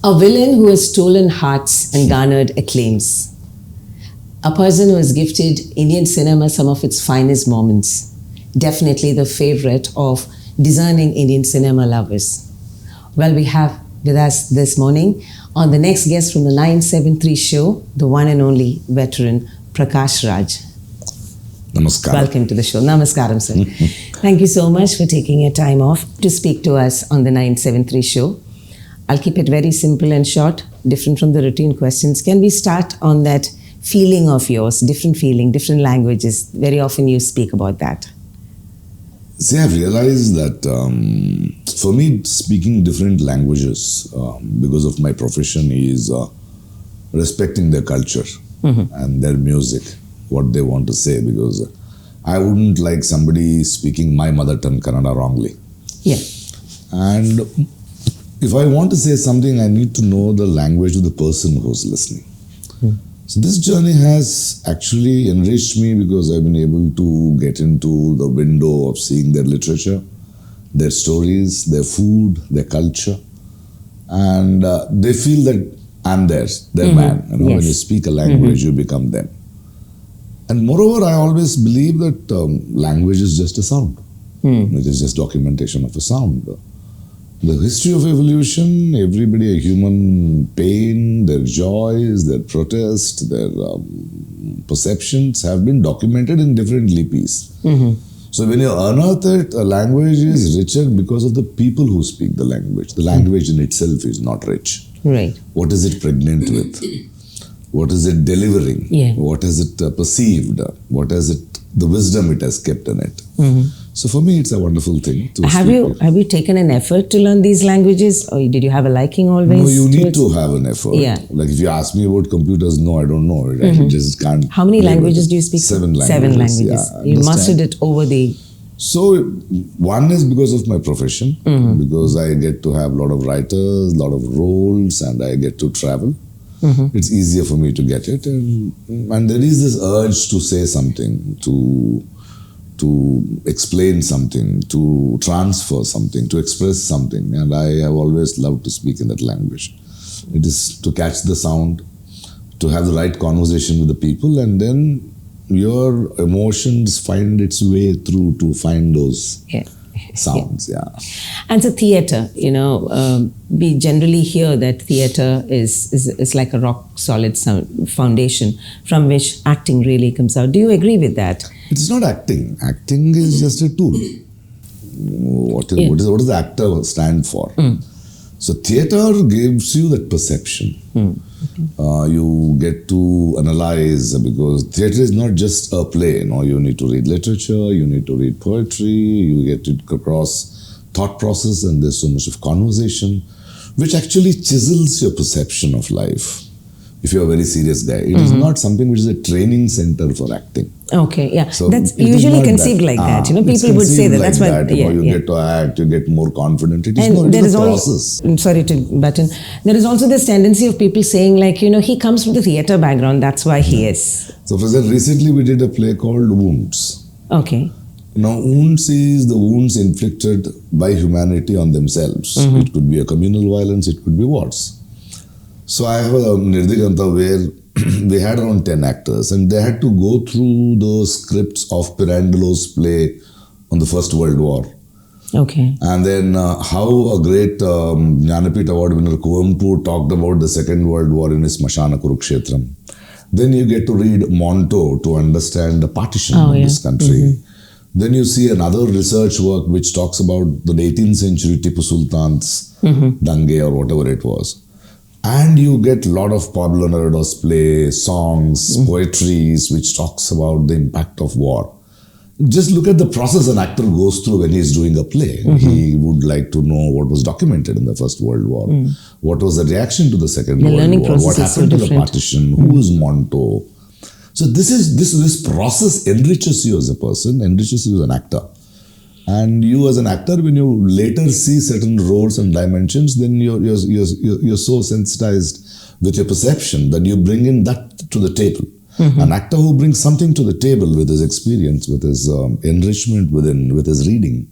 A villain who has stolen hearts and garnered acclaims. A person who has gifted Indian cinema some of its finest moments. Definitely the favorite of discerning Indian cinema lovers. Well, we have with us this morning on the next guest from the 973 show, the one and only veteran Prakash Raj. Namaskaram. Welcome to the show. Namaskaram, sir. Thank you so much for taking your time off to speak to us on the 973 show. I'll keep it very simple and short, different from the routine questions. Can we start on that feeling of yours, different feeling, different languages? Very often you speak about that. See, I've realized that for me, speaking different languages because of my profession is respecting their culture and their music, what they want to say, because I wouldn't like somebody speaking my mother tongue, Kannada, wrongly. Yeah. And if I want to say something, I need to know the language of the person who's listening. So this journey has actually enriched me because I've been able to get into the window of seeing their literature, their stories, their food, their culture. And they feel that I'm theirs, their man. You know, Yes. when you speak a language, you become them. And moreover, I always believe that language is just a sound. It is just documentation of a sound. The history of evolution, everybody, a human pain, their joys, their protest, their perceptions have been documented in different lipis. So when you unearth it, a language is richer because of the people who speak the language. The language in itself is not rich. Right. What is it pregnant with? What is it delivering? Yeah. What is it perceived? What is it, the wisdom it has kept in it? So for me, it's a wonderful thing to Have you taken an effort to learn these languages, or did you have a liking always? No, you need it? to have an effort. Yeah. Like if you ask me about computers, no, I don't know. I just can't. How many languages do you speak? 7 languages. 7 languages. Yeah, You understand. mastered it over the... So one is because of my profession, because I get to have a lot of writers, a lot of roles, and I get to travel. It's easier for me to get it. And there is this urge to say something, to explain something, to transfer something, to express something. And I have always loved to speak in that language. It is to catch the sound, to have the right conversation with the people, and then your emotions find its way through to find those sounds. Yeah. And so theatre, we generally hear that theatre is like a rock solid foundation from which acting really comes out. Do you agree with that? It's not acting. Acting is just a tool. What does the actor stand for? So theatre gives you that perception. You get to analyze, because theatre is not just a play. You need to read literature, you need to read poetry, you get to cross thought process, and there's so much of conversation, which actually chisels your perception of life. If you're a very serious guy, it is not something which is a training center for acting. Okay, yeah. So that's it is usually not conceived that. like that. It's People would say conceived that. like That's why. that. You get to act, you get more confident. It is And not, it there is is a also, process. sorry to butt in, there is also this tendency of people saying like, he comes from the theatre background, that's why he is. So for example, recently we did a play called Wounds. Okay. Now, wounds is the wounds inflicted by humanity on themselves. It could be a communal violence, it could be wars. So I have a Nirdiganta where we had around 10 actors, and they had to go through the scripts of Pirandello's play on the First World War. Okay. And then how a great Jnanapith Award winner Kuvempu talked about the Second World War in his Smashana Kurukshetram. Then you get to read Monto to understand the partition of this country. Then you see another research work which talks about the 18th century Tipu Sultan's Dange or whatever it was. And you get a lot of Pablo Neruda's play, songs, poetries, which talks about the impact of war. Just look at the process an actor goes through when he's doing a play. He would like to know what was documented in the First World War. What was the reaction to the Second World War? What happened to the partition? Who is Monto? So this process enriches you as a person, enriches you as an actor. And you as an actor, when you later see certain roles and dimensions, then you're so sensitized with your perception that you bring in that to the table. An actor who brings something to the table with his experience, with his enrichment with his reading,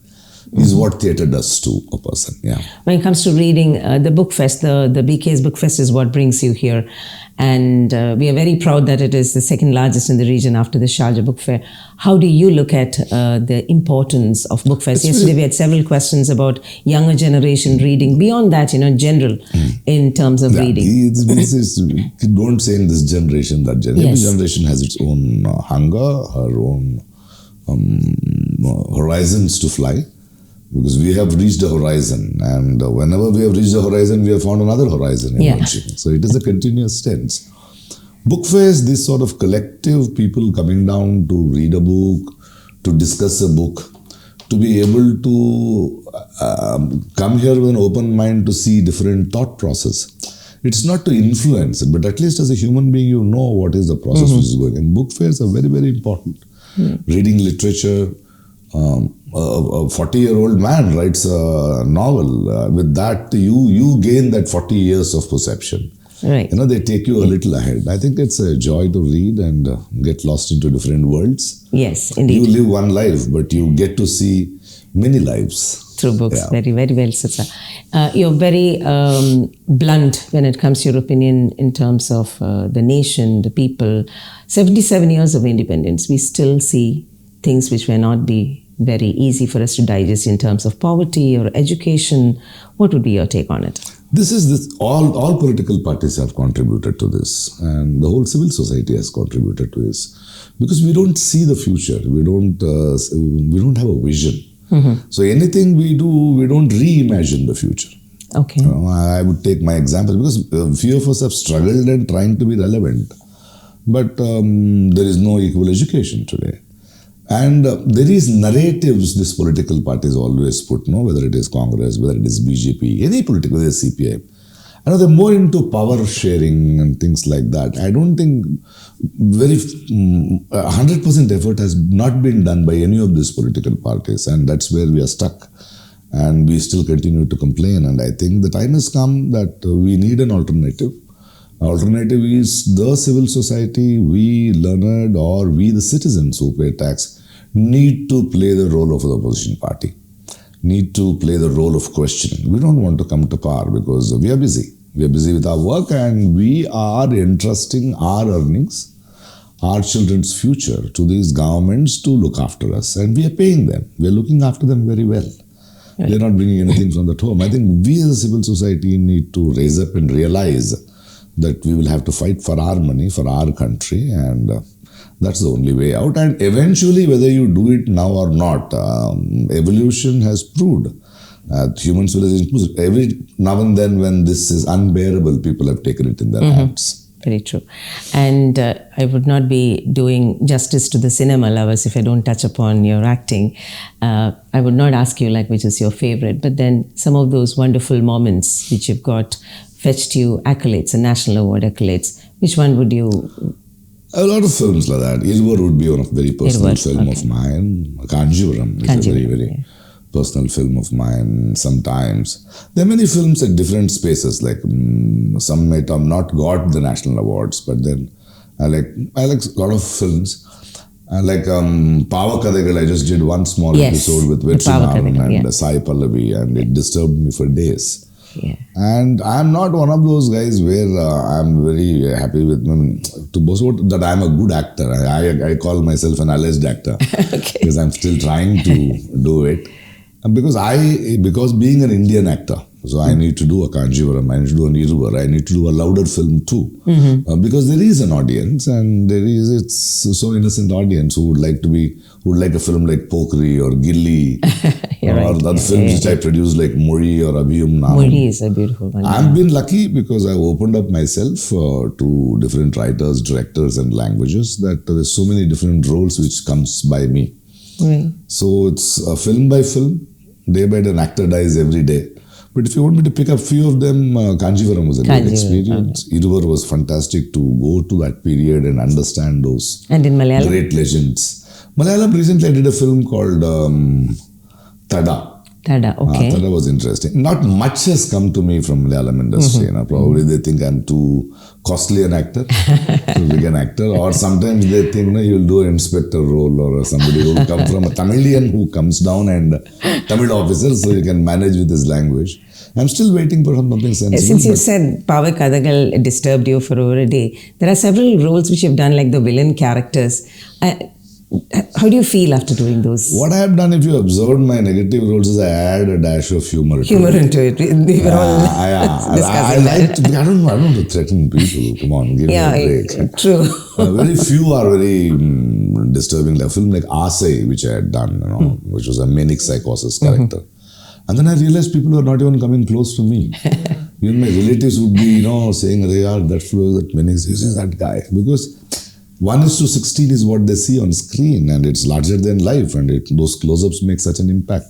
is what theatre does to a person. Yeah. When it comes to reading, the book fest, the BK's book fest is what brings you here. And we are very proud that it is the second largest in the region after the Sharjah Book Fair. How do you look at the importance of book fest? Yesterday we had several questions about younger generation reading. Beyond that, general in terms of reading. This is, don't say in this generation, that generation. Every generation has its own hunger, her own horizons to fly. Because we have reached a horizon, and whenever we have reached a horizon, we have found another horizon emerging. Yeah. So it is a continuous tense. Book fairs, this sort of collective people coming down to read a book, to discuss a book, to be able to come here with an open mind to see different thought process. It's not to influence it, but at least as a human being, you know what is the process which is going. And book fairs are very, very important. Reading literature. A 40-year-old man writes a novel. With that, you gain that 40 years of perception. Right. They take you a little ahead. I think it's a joy to read and get lost into different worlds. Yes, indeed. You live one life, but you get to see many lives. Through books. Yeah. Very, very well said, sir. You're very blunt when it comes to your opinion in terms of the nation, the people. 77 years of independence, we still see things which may not be very easy for us to digest in terms of poverty or education. What would be your take on it? All political parties have contributed to this, and the whole civil society has contributed to this, because we don't see the future. We don't have a vision. So anything we do, we don't reimagine the future. Okay. I would take my example, because a few of us have struggled and trying to be relevant, but there is no equal education today. And there is narratives these political parties always put, whether it is Congress, whether it is BJP, any political, whether it is CPI. I know they're more into power sharing and things like that. I don't think 100% effort has not been done by any of these political parties, and that's where we are stuck. And we still continue to complain. And I think the time has come that we need an alternative. Alternative is the civil society, we learned, or we the citizens who pay tax, need to play the role of the opposition party, need to play the role of questioning. We don't want to come to power because we are busy. We are busy with our work, and we are entrusting our earnings, our children's future to these governments to look after us. And we are paying them. We are looking after them very well. Right. They are not bringing anything from the home. I think we as a civil society need to raise up and realize that we will have to fight for our money, for our country, and that's the only way out. And eventually, whether you do it now or not, evolution has proved that human civilization, every now and then when this is unbearable, people have taken it in their hands. Very true. And I would not be doing justice to the cinema lovers if I don't touch upon your acting. I would not ask you which is your favorite, but then some of those wonderful moments which you've got fetched you accolades, a national award accolades. Which one would you? A lot of films like that. Irvar would be one of very personal film of mine. Kanjivaram is a very, very personal film of mine sometimes. There are many films at different spaces, some might have not got the national awards, but then I like a lot of films. I like Pavakadegal. I just did one small episode with Vetrimaran and Sai Pallavi, and it disturbed me for days. Yeah. And I'm not one of those guys where I'm very happy with to boast that I'm a good actor. I call myself an alleged actor because I'm still trying to do it. And because being an Indian actor, so I need to do a Kanjivaram, I need to do an Iruvar, I need to do a louder film too. Because there is an audience, and it's so innocent audience who would like a film like Pokri or Gilli or the other films which I produced like Mori or Abhiyum Naam. Mori is a beautiful one. I've been lucky because I've opened up myself to different writers, directors and languages, that there's so many different roles which comes by me. Right. So it's film by film, day by day, an actor dies every day. But if you want me to pick up few of them, Kanjivaram was a great experience. Iruvar was fantastic to go to that period and understand those and in Malayalam? Great legends. Malayalam, recently I did a film called Tada. Tada, okay. That was interesting. Not much has come to me from Malayalam industry. Probably they think I'm too costly an actor, too big an actor. Or sometimes they think, you'll do an inspector role or somebody who will come from a Tamilian who comes down and Tamil officer, so you can manage with his language. I'm still waiting for something sensible. Since you said Pava Kadagal disturbed you for over a day, there are several roles which you've done, like the villain characters. How do you feel after doing those? What I have done, if you observed my negative roles, is I add a dash of humor into it. We were all discussing I don't want to threaten people. Come on, give me a break. True. Very few are very disturbing. Like a film like Asay, which I had done, which was a manic psychosis character. And then I realized people were not even coming close to me. Even my relatives would be, saying, that flow, that manic, this is that guy. Because 1:16 is what they see on screen, and it's larger than life, and those close-ups make such an impact.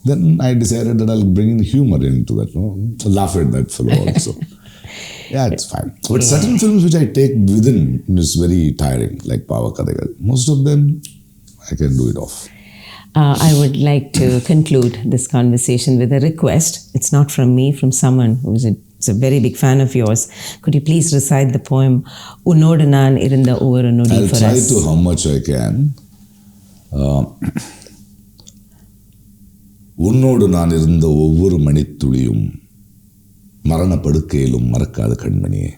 Then I decided that I'll bring in humor into that, laugh at that fellow also. Yeah, it's fine. But certain films which I take within is very tiring, like Pava Kadagal. Most of them, I can do it off. I would like to conclude this conversation with a request. It's not from me, from someone who's a very big fan of yours. Could you please recite the poem Unnodu Naan Irunda Over Nodi for us? I'll try to how much I can. உன்னோடு நான் இருந்த ஒவ்வொரு மணித்துளியும் மரணப்படுக்கையிலும் மறக்காத கண்மணியே.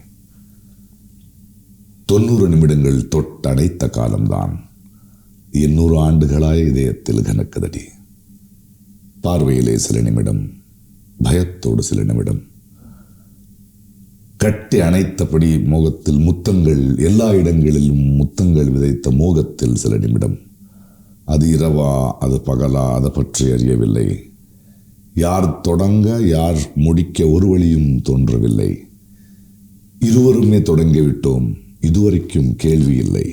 90 நிமிடங்கள் தொட்டடைத்த காலம்தான் 800 ஆண்டுகளாய் இதயத்தில் கனக்குதடி. பார்வையிலே சில நிமிடம், பயத்தோடு சில நிமிடம், கட்டி அணைத்தபடி மோகத்தில் முத்தங்கள், எல்லா இடங்களிலும் முத்தங்கள் விதைத்த மோகத்தில் சில நிமிடம். அது இரவா, அது பகலா, அதை பற்றி அறியவில்லை. யார் தொடங்க, யார் முடிக்க ஒரு வழியும் தோன்றவில்லை. இருவருமே தொடங்கிவிட்டோம், இதுவரைக்கும் கேள்வி இல்லை.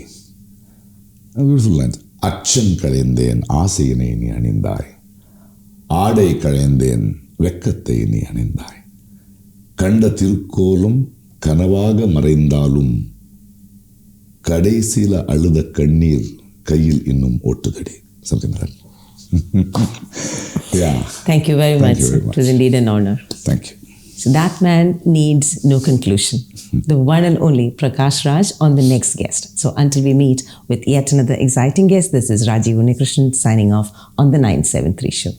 Beautiful lines. அச்சம் களைந்தேன், ஆசையினை நீ அணிந்தாய். ஆடை களைந்தேன், வெக்கத்தை நீ அணிந்தாய். கண்ட திருக்கோலம் கனவாக மறைந்தாலும் கடைசியில அழுத கண்ணீர் கையில் இன்னும் ஓட்டுதடி. Something like that. Yeah. Thank you very much. It was indeed an honor. Thank you. So that man needs no conclusion. The one and only Prakash Raj on the next guest. So until we meet with yet another exciting guest, this is Rajiv Unikrishnan signing off on the 973 show.